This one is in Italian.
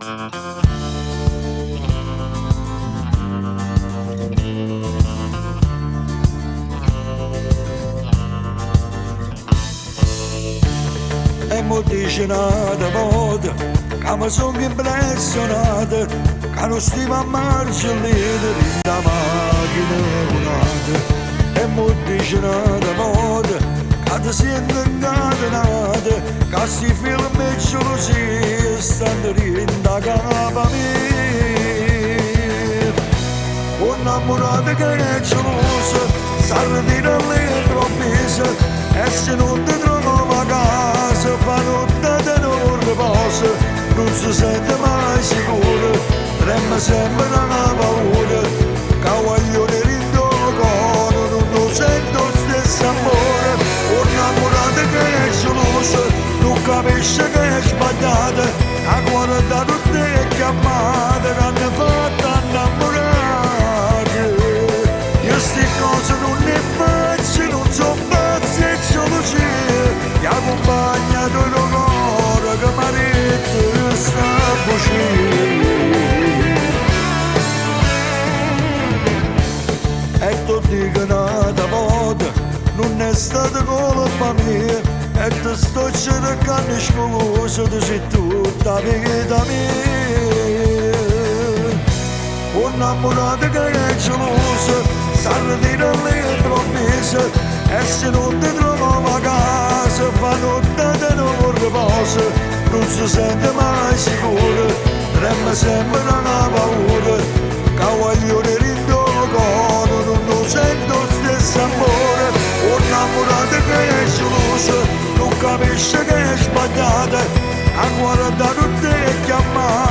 E mo dice nata volta che mi sono impressionata che non stiamo a marcia leader in la macchina un'altra. E mo dice nata volta che ti senti incatenata che si film e gelosia stanno rientrando capa mia. Un innamorato che è geloso s'arretira all'improvviso e se non ti trova casa fa notte di non riposo, non si sente mai sicuro, trema sempre una paura che voglio rindono cuore, non lo sento lo stesso amore. Un innamorato che è geloso non capisce che è sbagliata, ha guardato te e chiamata che hanno fatto innamorare. Io sti cose non ne faccio, non so pazzi e gelosie, ti accompagnato il cuore che mi ha detto sta vicino. E ti dico un'altra volta, non è stata colpa mia, e ti sto cercando scusa, tu sei tutta vita mia. Un innamorato che è geloso s'arretira all'improvviso e se non ti trova casa fa notte di non riposo, non si sente mai sicuro, trema sempre una paura che voglio rindono cuore, non lo sento lo stesso amore. Un innamorato che è geloso non capisce che è sbagliata, ha guardato te e chiamato